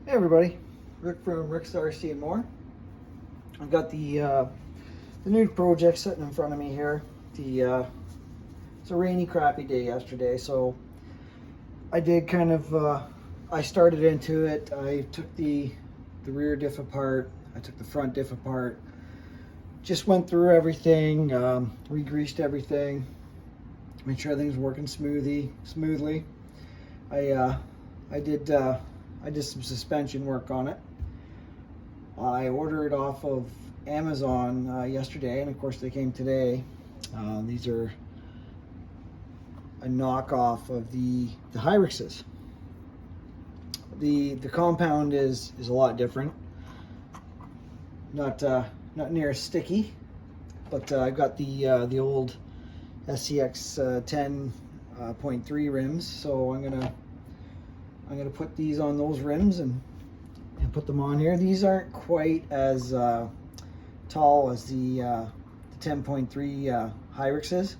Hey everybody, Rick from Rick's RC and More. I've got the new project sitting in front of me here. It's a rainy, crappy day yesterday, so I did I started into it. I took the rear diff apart. I took the front diff apart. Just went through everything, re-greased everything, made sure everything's working smoothly. I did some suspension work on it. I ordered off of Amazon yesterday, and of course they came today. These are a knockoff of the Hyrixes. The compound is a lot different. Not near as sticky, but I've got the old SCX 10.3 rims, so I'm gonna put these on those rims and put them on here. These aren't quite as tall as the 10.3 Hyrixes.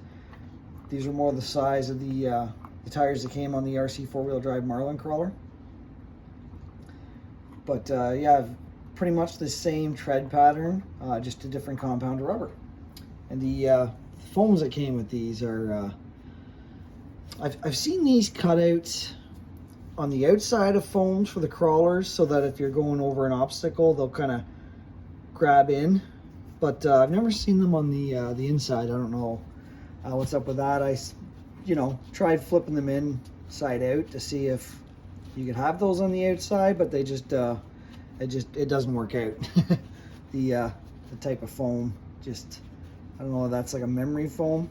These are more the size of the tires that came on the RC four-wheel drive Marlin crawler. But yeah, pretty much the same tread pattern, just a different compound of rubber. And the foams that came with these are, I've seen these cutouts on the outside of foams for the crawlers, so that if you're going over an obstacle, they'll kind of grab in. But I've never seen them on the inside. I don't know what's up with that. I tried flipping them inside out to see if you could have those on the outside, but they just it doesn't work out. The type of foam, just, I don't know if that's like a memory foam.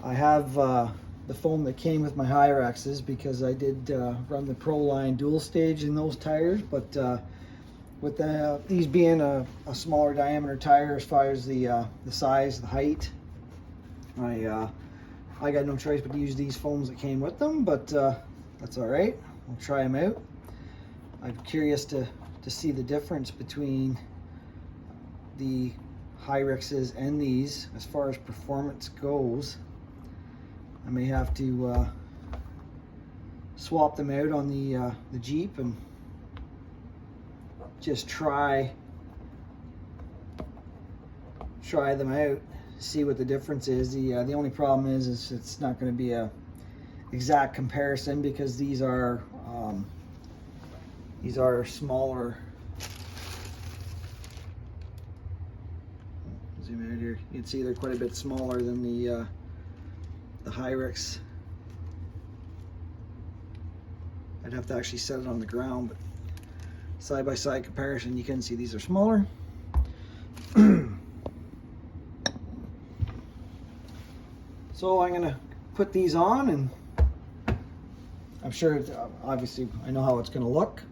I have the foam that came with my Hyrixes, because I did run the Proline dual stage in those tires, but with these being a smaller diameter tire as far as the size, the height, I got no choice but to use these foams that came with them, but that's all right. We'll try them out. I'm curious to see the difference between the Hyrixes and these as far as performance goes. I may have to swap them out on the Jeep and just try them out, see what the difference is. The only problem is it's not going to be a exact comparison, because these are smaller. Zoom out here. You can see they're quite a bit smaller than the Hyrix. I'd have to actually set it on the ground, but side by side comparison, you can see these are smaller. So I'm gonna put these on, and I'm sure obviously I know how it's gonna look.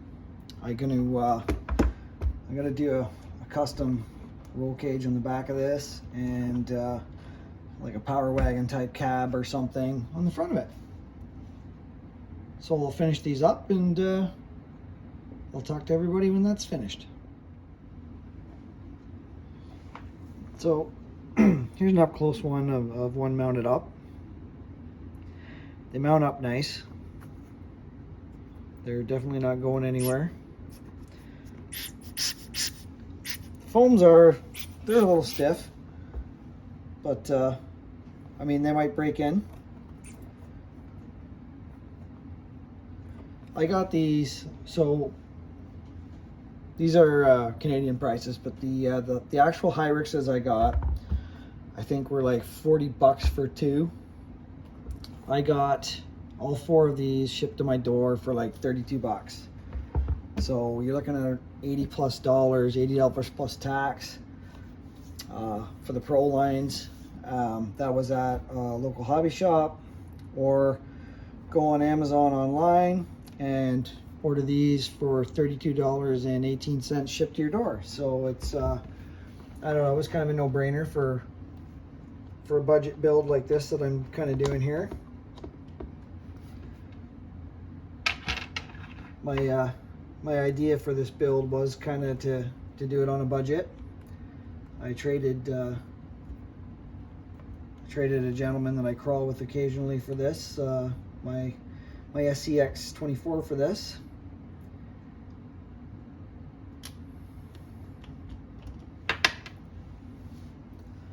I'm gonna do a custom roll cage on the back of this, and like a Power Wagon type cab or something on the front of it. So we'll finish these up, and I'll talk to everybody when that's finished. So here's an up close one of one mounted up. They mount up nice. They're definitely not going anywhere. Foams they're a little stiff, but I mean, they might break in. I got these, so these are Canadian prices, but the actual Hyrixes I got, I think were like 40 bucks for two. I got all four of these shipped to my door for like 32 bucks. So you're looking at $80 plus, $80 plus tax for the Pro lines. That was at a local hobby shop, or go on Amazon online and order these for $32.18 shipped to your door. So it's I don't know, it was kind of a no-brainer for a budget build like this that I'm kind of doing here. My idea for this build was kind of to do it on a budget. I traded a gentleman that I crawl with occasionally for this, my SCX 24 for this,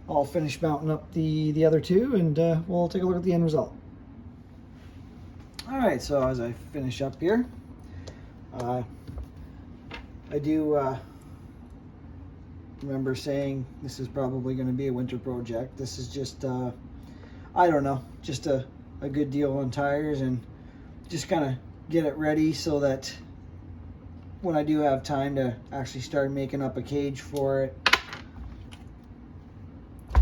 I'll finish mounting up the other two, and we'll take a look at the end result. All right, so as I finish up here, I do remember saying this is probably going to be a winter project. This is just, I don't know, just a good deal on tires, and just kind of get it ready so that when I do have time to actually start making up a cage for it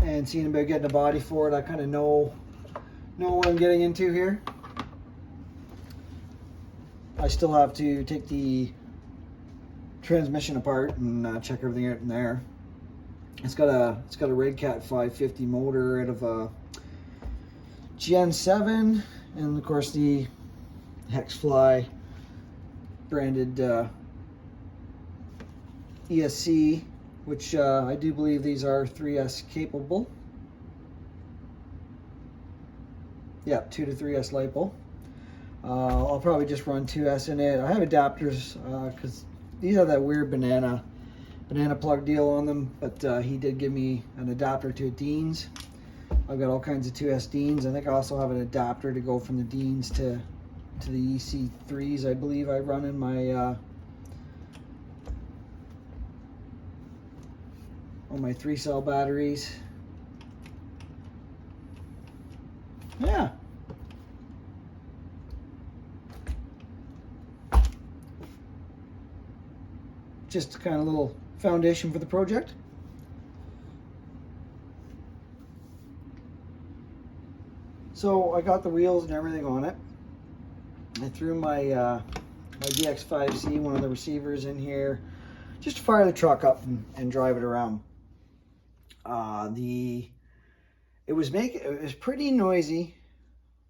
and seeing about getting a body for it, I kind of know what I'm getting into here. I still have to take the transmission apart and check everything out in there. It's got a Redcat 550 motor out of a Gen 7, and of course the Hexfly branded ESC, which I do believe these are 3S capable. Yeah, 2 to 3S LiPo. I'll probably just run 2S in it. I have adapters because these have that weird banana plug deal on them, but he did give me an adapter to a Dean's. I've got all kinds of 2S Deans. I think I also have an adapter to go from the Deans to the EC3s, I believe I run in my on my 3-cell batteries. Yeah. Just kind of a little foundation for the project. So I got the wheels and everything on it. I threw my DX5C, one of the receivers, in here just to fire the truck up and drive it around. It was pretty noisy.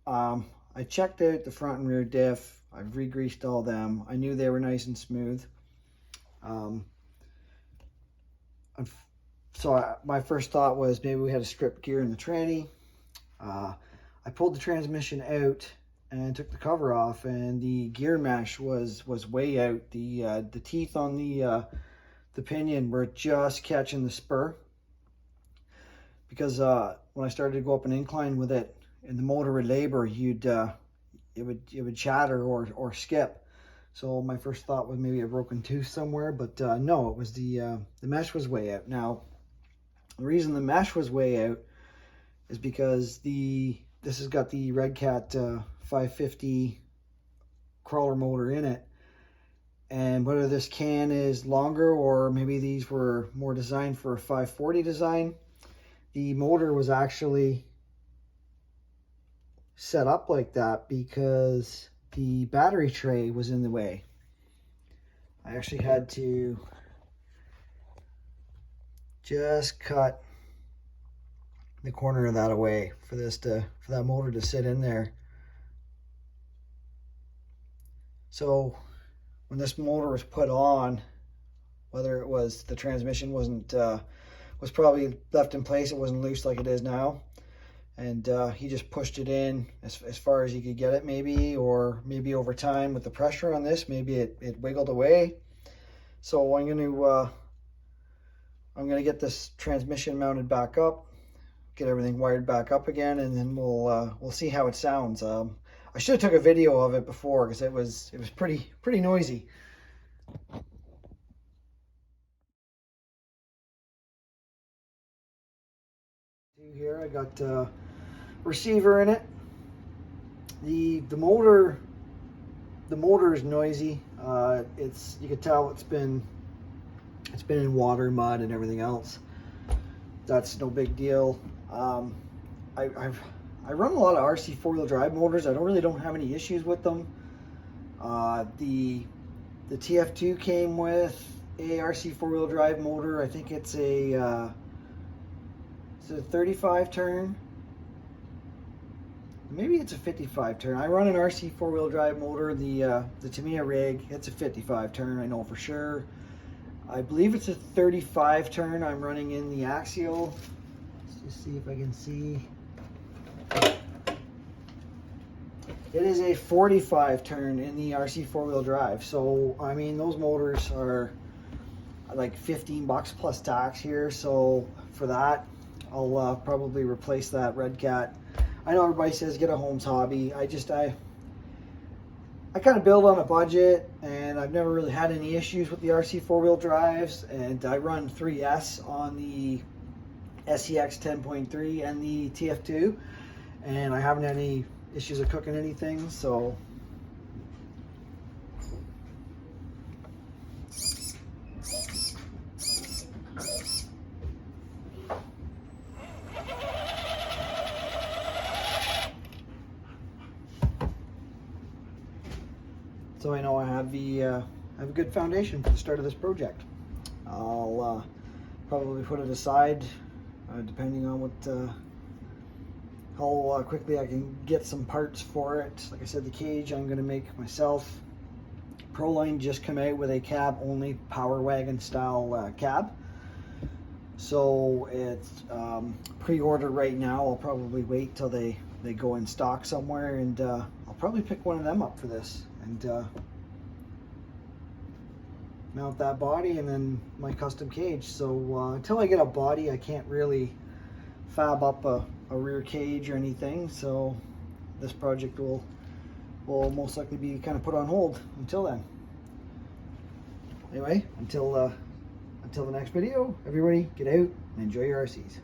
I checked out the front and rear diff. I've re-greased all them. I knew they were nice and smooth. My first thought was maybe we had a stripped gear in the tranny. I pulled the transmission out and took the cover off, and the gear mesh was way out. The teeth on the pinion were just catching the spur, because when I started to go up an incline with it and the motor would labor, it would chatter or skip. So my first thought was maybe a broken tooth somewhere, but no, it was the mesh was way out. Now, the reason the mesh was way out is because this has got the Redcat 550 crawler motor in it, and whether this can is longer or maybe these were more designed for a 540 design, the motor was actually set up like that because the battery tray was in the way. I actually had to just cut the corner of that away for that motor to sit in there. So when this motor was put on, whether it was the transmission was probably left in place, it wasn't loose like it is now, and he just pushed it in as far as he could get it, maybe, or maybe over time with the pressure on this, maybe it wiggled away. So I'm gonna get this transmission mounted back up, get everything wired back up again, and then we'll see how it sounds. I should have took a video of it before, because it was pretty noisy. Here I got receiver in it. The motor is noisy. You could tell it's been in water, mud, and everything else. That's no big deal. I run a lot of RC 4-wheel drive motors. I don't have any issues with them. The TF2 came with a RC 4-wheel drive motor. I think it's a 35 turn. Maybe it's a 55 turn. I run an RC 4-wheel drive motor, the Tamiya rig. It's a 55 turn, I know for sure. I believe it's a 35 turn I'm running in the Axial. Let's just see if I can see. It is a 45 turn in the RC 4-wheel drive. So, I mean, those motors are like $15 plus tax here. So for that, I'll probably replace that Red Cat. I know everybody says get a Holmes Hobby. I kind of build on a budget, and I've never really had any issues with the RC four-wheel drives, and I run 3S on the SEX 10.3 and the TF2, and I haven't had any issues of cooking anything, so I know I have a good foundation for the start of this project. I'll probably put it aside depending on what how quickly I can get some parts for it. Like I said, the cage I'm going to make myself. Proline just come out with a cab only Power Wagon style cab, so it's pre-order right now. I'll probably wait till they go in stock somewhere, and I'll probably pick one of them up for this and mount that body and then my custom cage. So until I get a body, I can't really fab up a rear cage or anything, so this project will most likely be kind of put on hold until then. Anyway, until the next video, everybody get out and enjoy your RCs.